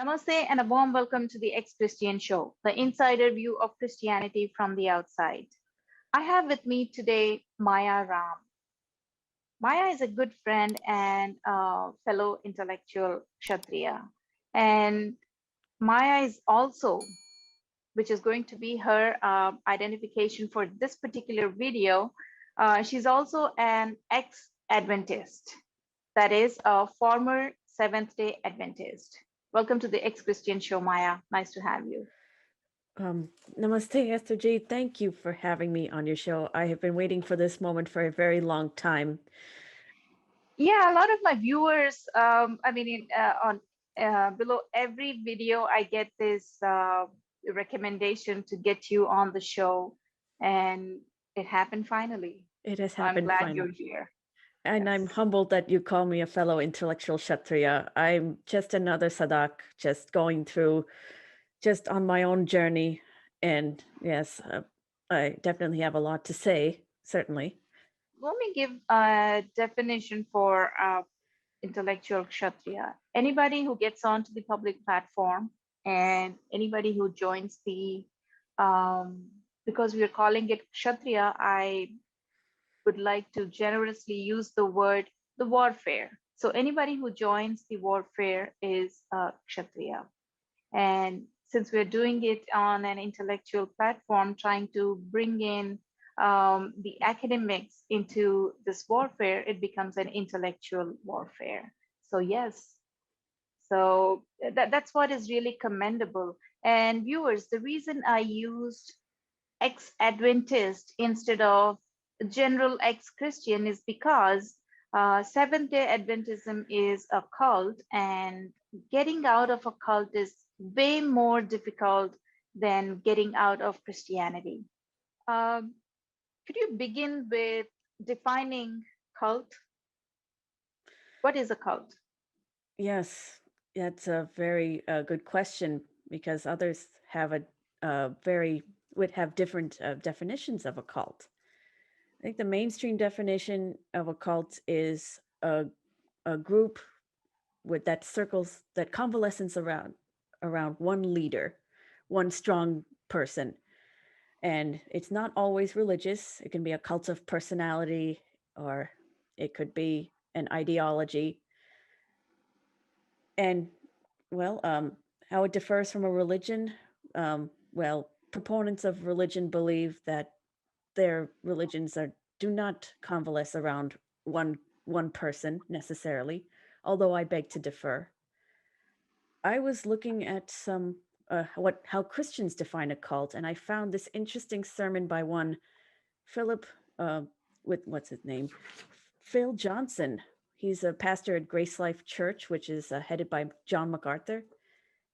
Namaste and a warm welcome to the Ex-Christian Show, the insider view of Christianity from the outside. I have with me today Maya Ram. Maya is a good friend and fellow intellectual Kshatriya. And Maya is also, which is going to be her identification for this particular video, she's also an ex-Adventist, that is, a former Seventh-day Adventist. Welcome to the Ex-Christian Show, Maya. Nice to have you. Namaste, Esther J. Thank you for having me on your show. I have been waiting for this moment for a very long time. Yeah, a lot of my viewers, on below every video, I get this recommendation to get you on the show, and it happened finally. It has So I'm happened glad you're finally. here. And I'm Yes. humbled that you call me a fellow intellectual Kshatriya. I'm just another Sadak, just going through, just on my own journey. And yes, I definitely have a lot to say, certainly. Let me give a definition for intellectual kshatriya. Anybody who gets onto the public platform and anybody who joins because we are calling it kshatriya, I would like to generously use the word the warfare. So anybody who joins the warfare is a kshatriya. And since we're doing it on an intellectual platform, trying to bring in the academics into this warfare, it becomes an intellectual warfare. So, yes, so that's what is really commendable. And viewers, the reason I used ex Adventist instead of general ex Christian is because Seventh day Adventism is a cult, and getting out of a cult is way more difficult than getting out of Christianity. Um, could you begin with defining cult? What is a cult? Yes, that's a very good question because others have would have different definitions of a cult. I think the mainstream definition of a cult is a group with that circles that convalescence around one leader, one strong person. And it's not always religious. It can be a cult of personality, or it could be an ideology. And well, how it differs from a religion. Proponents of religion believe that their religions do not convalesce around one person necessarily, although I beg to differ. I was looking at some how Christians define a cult, and I found this interesting sermon by one Philip with what's his name, Phil Johnson. He's a pastor at Grace Life Church, which is headed by John MacArthur.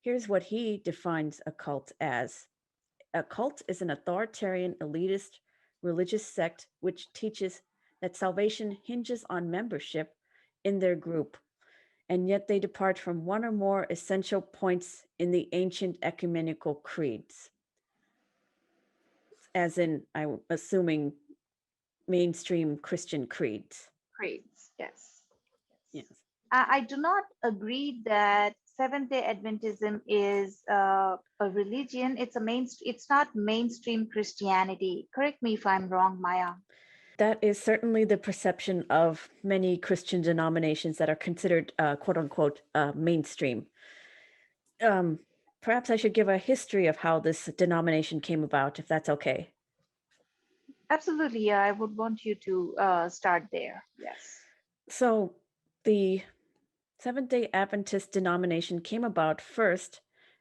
Here's what he defines a cult as: a cult is an authoritarian, elitist religious sect which teaches that salvation hinges on membership in their group, and yet they depart from one or more essential points in the ancient ecumenical creeds. As in, I'm assuming mainstream Christian creeds. Creeds, yes. Yes. I do not agree that Seventh Day Adventism is a religion. It's not mainstream Christianity. Correct me if I'm wrong, Maya. That is certainly the perception of many Christian denominations that are considered quote unquote mainstream. Um, Perhaps I should give a history of how this denomination came about, if that's okay. Absolutely, yeah. I would want you to start there. Yes. So, the Seventh-day Adventist denomination came about first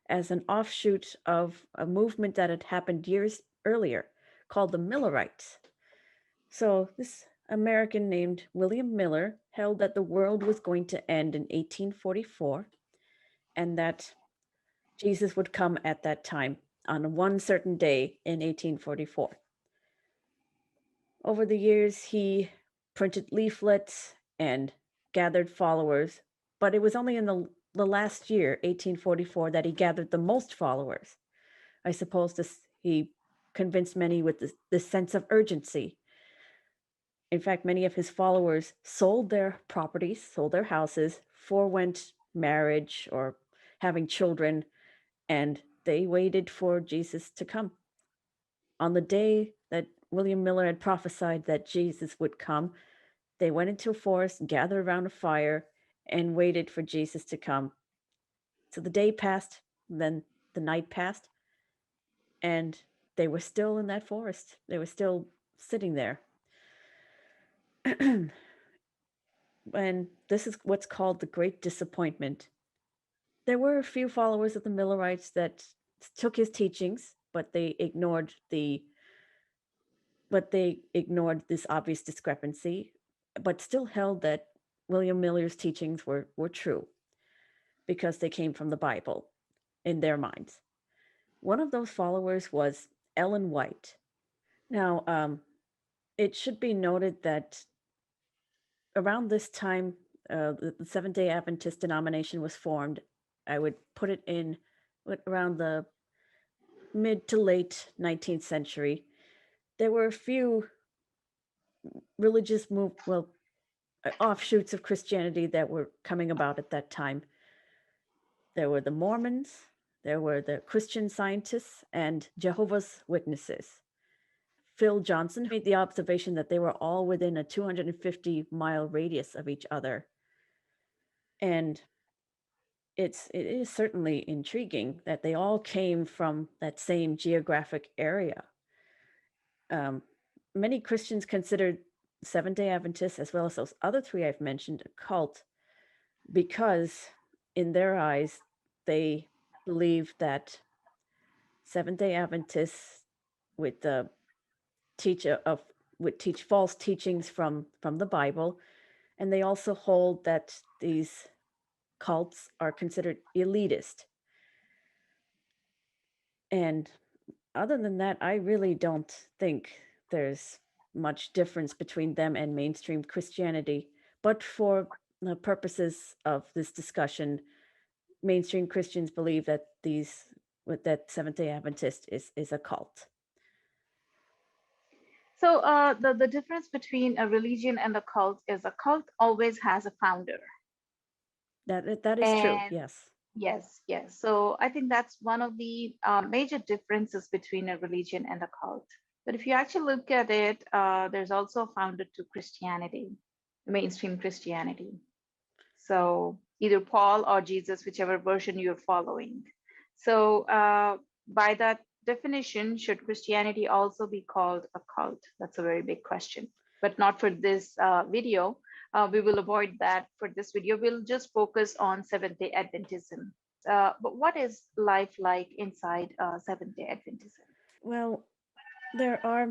as an offshoot of a movement that had happened years earlier called the Millerites. So, this American named William Miller held that the world was going to end in 1844 and that Jesus would come at that time on one certain day in 1844. Over the years, he printed leaflets and gathered followers, but it was only in the last year, 1844, that he gathered the most followers. I suppose he convinced many with this sense of urgency. In fact, many of his followers sold their properties, sold their houses, forewent marriage, or having children, and they waited for Jesus to come. On the day that William Miller had prophesied that Jesus would come, they went into a forest, gathered around a fire, and waited for Jesus to come. So the day passed, then the night passed, and they were still in that forest. They were still sitting there. And this is what's called the Great Disappointment. There were a few followers of the Millerites that took his teachings, but they ignored this obvious discrepancy, but still held that William Miller's teachings were true because they came from the Bible in their minds. One of those followers was Ellen White. Now, it should be noted that around this time, the Seventh-day Adventist denomination was formed. I would put it in around the mid to late 19th century. There were a few religious offshoots of Christianity that were coming about at that time. There were the Mormons, there were the Christian Scientists, and Jehovah's Witnesses. Phil Johnson made the observation that they were all within a 250-mile radius of each other. And it is certainly intriguing that they all came from that same geographic area. Many Christians considered Seventh-day Adventists, as well as those other three I've mentioned, a cult because in their eyes, they believe that Seventh-day Adventists would teach false teachings from the Bible, and they also hold that these cults are considered elitist. And other than that, I really don't think there's much difference between them and mainstream Christianity. But for the purposes of this discussion, mainstream Christians believe that Seventh-day Adventist is a cult. So the difference between a religion and a cult is a cult always has a founder. That is true, And yes. yes. So I think that's one of the major differences between a religion and a cult. But if you actually look at it, there's also a founder to Christianity, mainstream Christianity. So either Paul or Jesus, whichever version you're following. So by that definition, should Christianity also be called a cult? That's a very big question, but not for this video. We will avoid that for this video. We'll just focus on Seventh-day Adventism. But what is life like inside Seventh-day Adventism? Well, there are,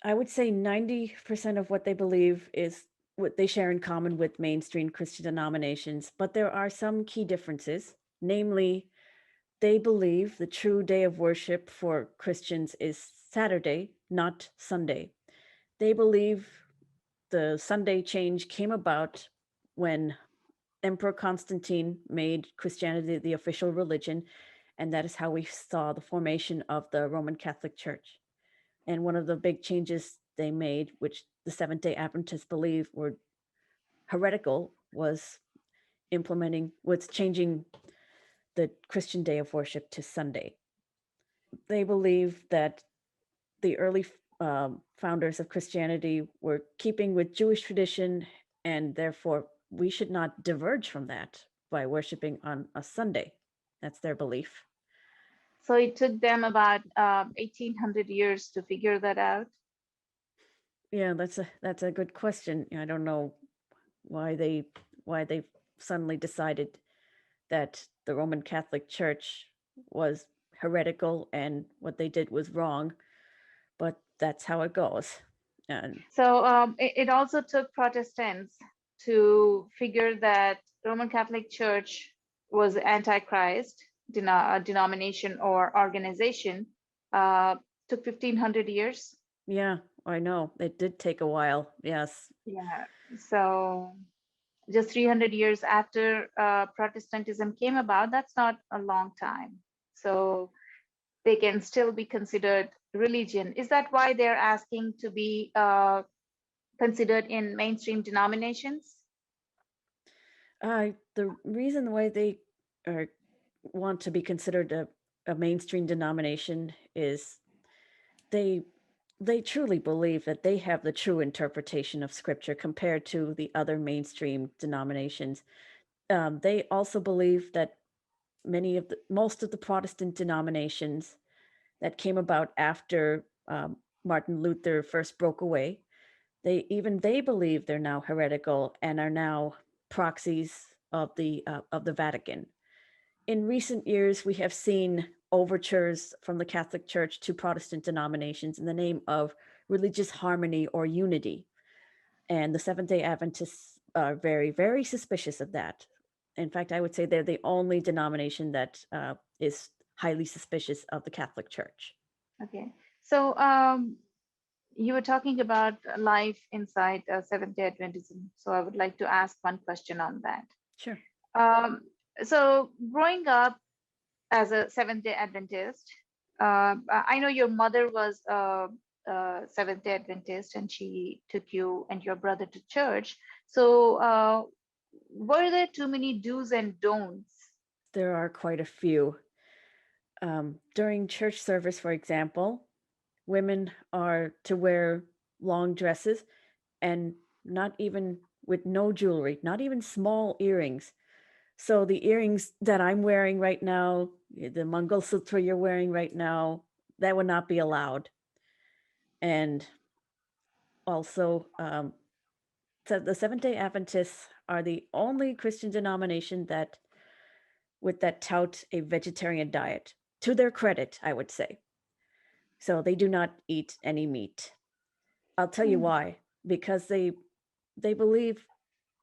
I would say 90% of what they believe is what they share in common with mainstream Christian denominations, but there are some key differences. Namely, they believe the true day of worship for Christians is Saturday, not Sunday. They believe the Sunday change came about when Emperor Constantine made Christianity the official religion, and that is how we saw the formation of the Roman Catholic Church. And one of the big changes they made, which the Seventh-day Adventists believe were heretical, was changing the Christian day of worship to Sunday. They believe that the early founders of Christianity were keeping with Jewish tradition, and therefore we should not diverge from that by worshiping on a Sunday. That's their belief. So it took them about 1800 years to figure that out. Yeah, that's a good question. I don't know why they suddenly decided that the Roman Catholic Church was heretical and what they did was wrong, but that's how it goes. And So it also took Protestants to figure that Roman Catholic Church was Antichrist denomination or organization. Took 1500 years. yeah, I know it did take a while. Yes. Yeah. So just 300 years after Protestantism came about, that's not a long time. So they can still be considered religion. Is that why they're asking to be considered in mainstream denominations? The reason why they are want to be considered a mainstream denomination is they they truly believe that they have the true interpretation of scripture compared to the other mainstream denominations. They also believe that most of the Protestant denominations that came about after Martin Luther first broke away, they believe they're now heretical and are now proxies of the Vatican. In recent years, we have seen overtures from the Catholic Church to Protestant denominations in the name of religious harmony or unity. And the Seventh day Adventists are very, very suspicious of that. In fact, I would say they're the only denomination that is highly suspicious of the Catholic Church. Okay. So you were talking about life inside Seventh-day Adventism. So I would like to ask one question on that. Sure. Um, so growing up as a Seventh-day Adventist, I know your mother was a Seventh-day Adventist, and she took you and your brother to church. So were there too many do's and don'ts? There are quite a few. During church service, for example, women are to wear long dresses and not even with no jewelry, not even small earrings. So the earrings that I'm wearing right now, the Mangalsutra you're wearing right now, that would not be allowed. And also, so the Seventh-day Adventists are the only Christian denomination that tout a vegetarian diet. To their credit, I would say. So they do not eat any meat. I'll tell you Hmm. why. Because they believe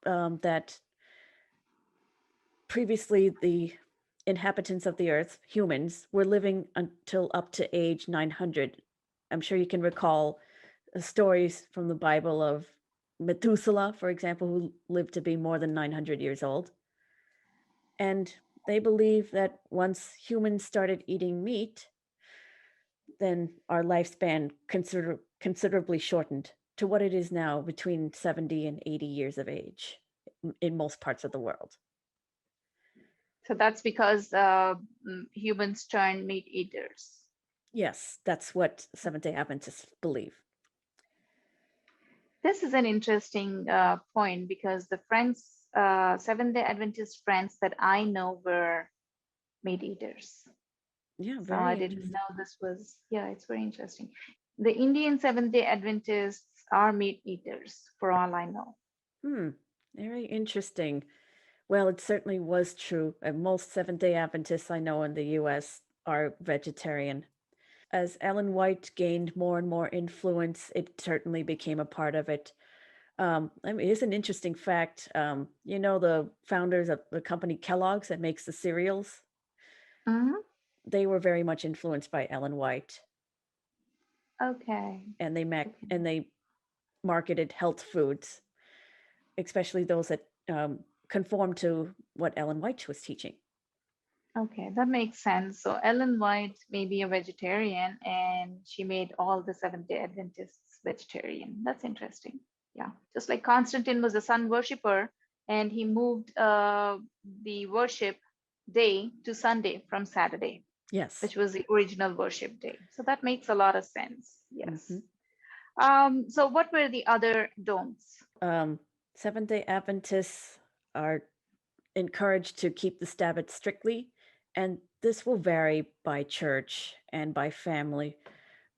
that previously the inhabitants of the earth, humans, were living until up to age 900. I'm sure you can recall stories from the Bible of Methuselah, for example, who lived to be more than 900 years old. And they believe that once humans started eating meat, then our lifespan considerably shortened to what it is now, between 70 and 80 years of age in most parts of the world. So that's because humans turn meat eaters. Yes, that's what Seventh-day Adventists believe. This is an interesting point because the friends, Seventh-day Adventist friends that I know were meat eaters. Yeah, So I very didn't interesting. know this was, yeah, it's very interesting. The Indian Seventh-day Adventists are meat eaters, for all I know. Hmm, very interesting. Well, it certainly was true. Most Seventh-day Adventists I know in the US are vegetarian. As Ellen White gained more and more influence, it certainly became a part of it. I mean, it's an interesting fact. You know, the founders of the company Kellogg's that makes the cereals, Mhm. they were very much influenced by Ellen White, Okay. and Okay. they marketed health foods, especially those that conform to what Ellen White was teaching. Okay, that makes sense. So Ellen White may be a vegetarian and she made all the Seventh-day Adventists vegetarian. That's interesting. Yeah, just like Constantine was a sun worshipper and he moved the worship day to Sunday from Saturday, Yes. which was the original worship day. So that makes a lot of sense. Yes. Hmm. So what were the other don'ts? Um, Seventh-day Adventists are encouraged to keep the Sabbath strictly, and this will vary by church and by family.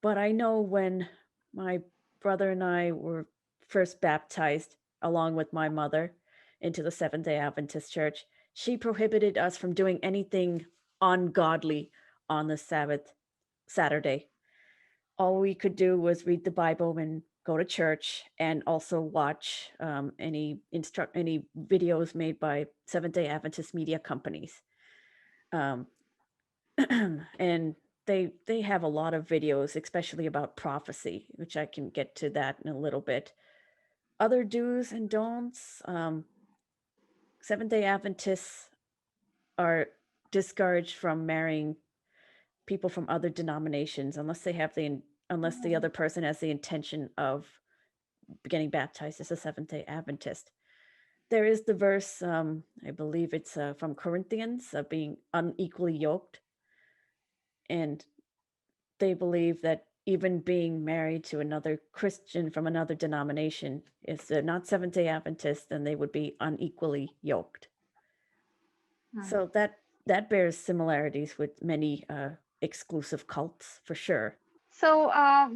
But I know when my brother and I were first baptized, along with my mother, into the Seventh-day Adventist church, she prohibited us from doing anything ungodly on the Sabbath Saturday. All we could do was read the Bible and go to church, and also watch any videos made by Seventh-day Adventist media companies. Um, and they have a lot of videos, especially about prophecy, which I can get to that in a little bit. Other do's and don'ts. Seventh-day Adventists are discouraged from marrying people from other denominations unless the Oh, other person has the intention of getting baptized as a Seventh-day Adventist. There is the verse, I believe it's from Corinthians, being unequally yoked. And they believe that even being married to another Christian from another denomination, if they're not Seventh-day Adventists, then they would be unequally yoked. Hmm. So that bears similarities with many exclusive cults for sure. So,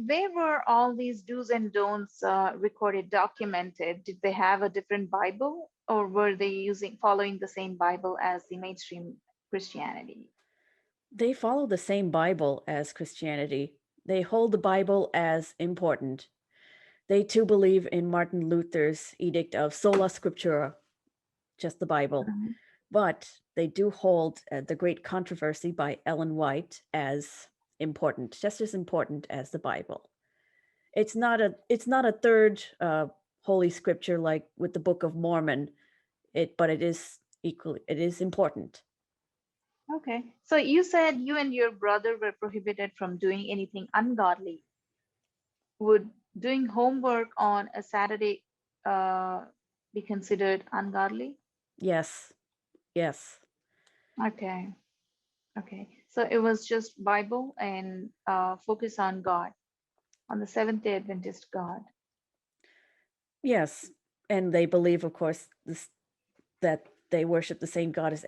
where were all these do's and don'ts recorded, documented? Did they have a different Bible, or were they following the same Bible as the mainstream Christianity? They follow the same Bible as Christianity. They hold the Bible as important. They too believe in Martin Luther's edict of sola scriptura, just the Bible. Mhm. But they do hold the great controversy by Ellen White as important, just as important as the Bible. It's not a third holy scripture like with the Book of Mormon. But it is important. Okay. So you said you and your brother were prohibited from doing anything ungodly. Would doing homework on a Saturday uh, be considered ungodly? Yes, yes, Okay. Okay. So it was just Bible and focus on God, on the Seventh-day Adventist God. yes. And they believe, of course, that they worship the same God as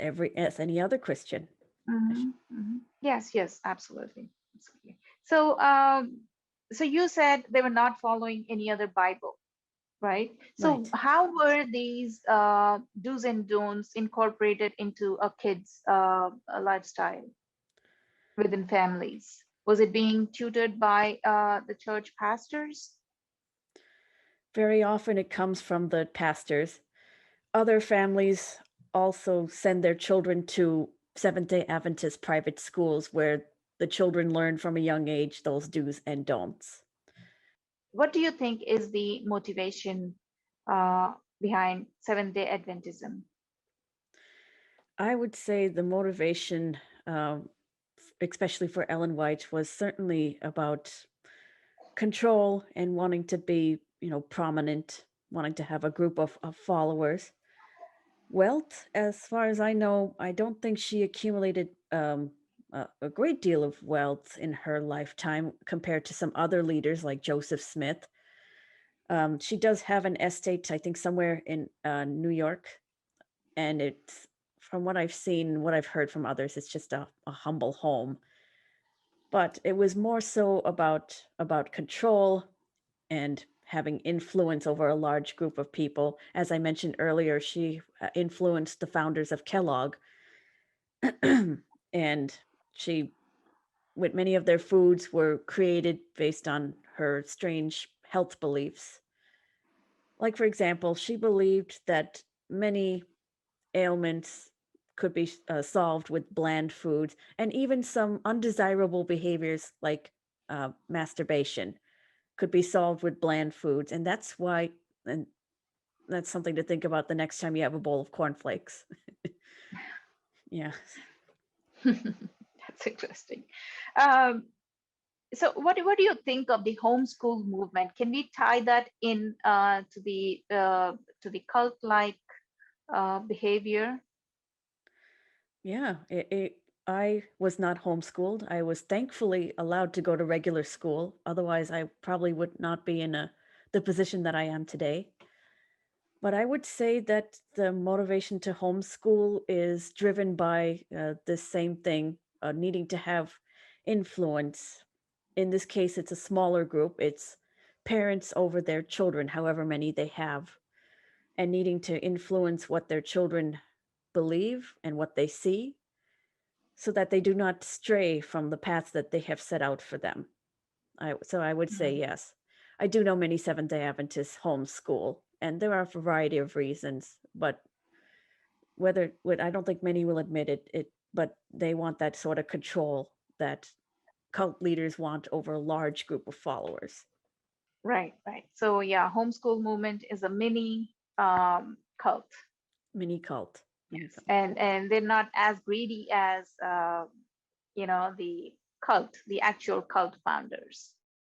any other Christian. Yes, yes, absolutely. Absolutely. So, so you said they were not following any other Bible, right? So, Right. how were these do's and don'ts incorporated into a kid's lifestyle within families? Was it being tutored by the church pastors? Very often it comes from the pastors. Other families also send their children to Seventh-day Adventist private schools where the children learn from a young age those do's and don'ts. What do you think is the motivation uh, behind Seventh-day Adventism? I would say the motivation, especially for Ellen White, was certainly about control and wanting to be, prominent, wanting to have a group of followers. Wealth, as far as I know, I don't think she accumulated a great deal of wealth in her lifetime compared to some other leaders like Joseph Smith. She does have an estate, I think, somewhere in New York, and it's from what I've seen, what I've heard from others, it's just a humble home. But it was more so about control and having influence over a large group of people. As I mentioned earlier, she influenced the founders of Kellogg, and she, with many of their foods, were created based on her strange health beliefs. Like, for example, she believed that many ailments could be solved with bland foods, and even some undesirable behaviors like masturbation could be solved with bland foods. And and that's something to think about the next time you have a bowl of cornflakes. Yeah. That's interesting. Um, so what do you think of the homeschool movement? Can we tie that in to the cult like behavior? Yeah. I was not homeschooled. I was thankfully allowed to go to regular school. Otherwise, I probably would not be in the position that I am today. But I would say that the motivation to homeschool is driven by this same thing, needing to have influence. In this case, it's a smaller group. It's parents over their children, however many they have, and needing to influence what their children believe and what they see so that they do not stray from the path that they have set out for them. So I would say Mhm. yes. I do know many Seventh-day Adventists homeschool, and there are a variety of reasons, but I don't think many will admit but they want that sort of control that cult leaders want over a large group of followers. Right, right. So yeah, homeschool movement is a mini cult. Mini cult. Mini Yes, cult. and they're not as greedy as the cult, the actual cult founders.